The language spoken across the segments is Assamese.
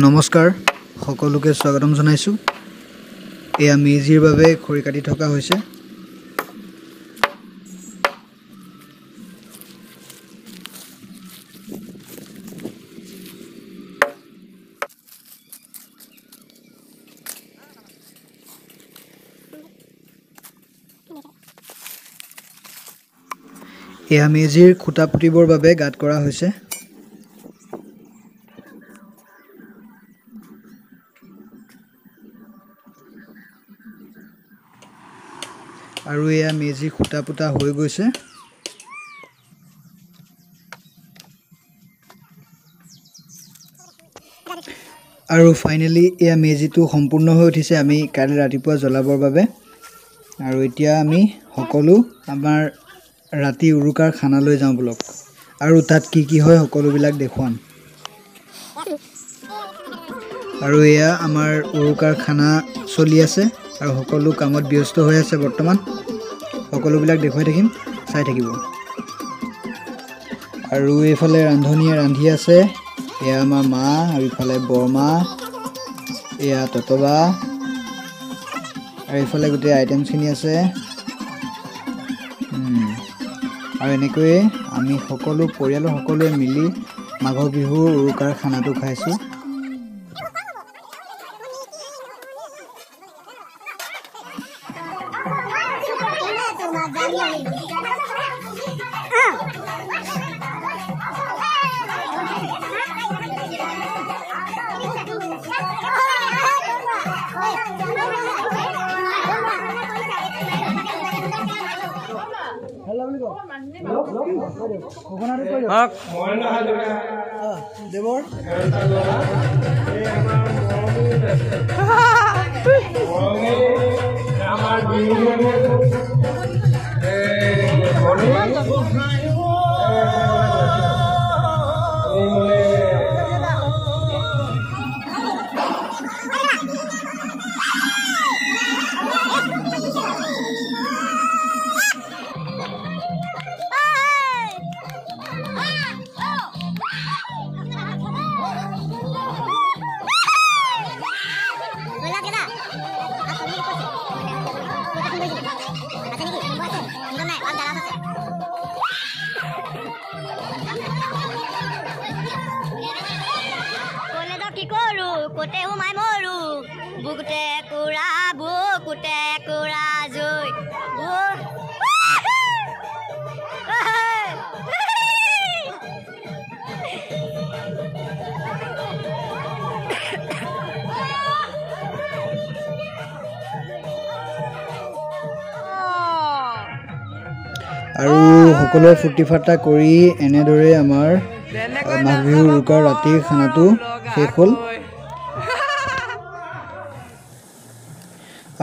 নমস্কাৰ সকলোকে স্বাগতম জনাইছো। এয়া মেজিৰ বাবে খৰি কাটি থকা হৈছে। এয়া মেজিৰ খুঁটা পুতিবৰ বাবে গাঁত কৰা হৈছে। আৰু এয়া মেজি খুঁটা পুতা হৈ গৈছে। আৰু ফাইনেলি এয়া মেজিটো সম্পূৰ্ণ হৈ উঠিছে আমি কালি ৰাতিপুৱা জ্বলাবৰ বাবে। আৰু এতিয়া আমি সকলো আমাৰ ৰাতি উৰুকাৰ খানালৈ যাওঁ ব্লক। আৰু তাত কি হয় সকলোবিলাক দেখুৱাম। আৰু এয়া আমাৰ উৰুকাৰ খানা চলি আছে আৰু সকলো কামত ব্যস্ত হৈ আছে বৰ্তমান। সকলোবিলাক দেখুৱাই থাকিম, চাই থাকিব। আৰু এইফালে ৰান্ধনীয়ে ৰান্ধি আছে। এয়া আমাৰ মা আৰু ইফালে বৰমা, এয়া ততবা, আৰু এইফালে গোটেই আইটেমছখিনি আছে। আৰু এনেকৈয়ে আমি সকলো পৰিয়ালৰ সকলোৱে মিলি মাঘৰ বিহুৰ উৰুকাৰ খানাটো খাইছোঁ। দেৱৰ কোটে সোমাই মৰো বুকুতে কুৰা বুকুতে কুৰা জৈ আৰু সকলোৱে ফূৰ্তি ফাৰ্তা কৰি এনেদৰে আমাৰ মাঘ বিহুৰ উৰুকাৰ ৰাতিৰ খানাটো শেষ হ'ল।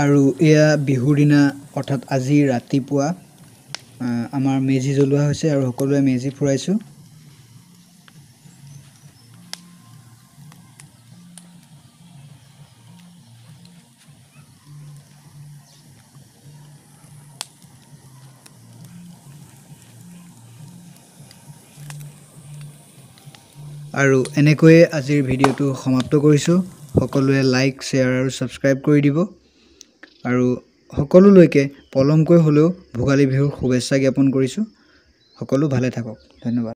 আৰু এয়া বিহুৰ দিনা অৰ্থাৎ আজি ৰাতিপুৱা আমাৰ মেজি জ্বলোৱা হৈছে আৰু সকলোৱে মেজি ফুৰাইছোঁ। আৰু এনেকৈয়ে আজিৰ ভিডিঅ'টো সমাপ্ত কৰিছোঁ। সকলোৱে লাইক, শ্বেয়াৰ আৰু ছাবস্ক্ৰাইব কৰি দিব। আৰু সকলোলৈকে পলমকৈ হ'লেও ভোগালী বিহুৰ শুভেচ্ছা জ্ঞাপন কৰিছোঁ। সকলো ভালে থাকক। ধন্যবাদ।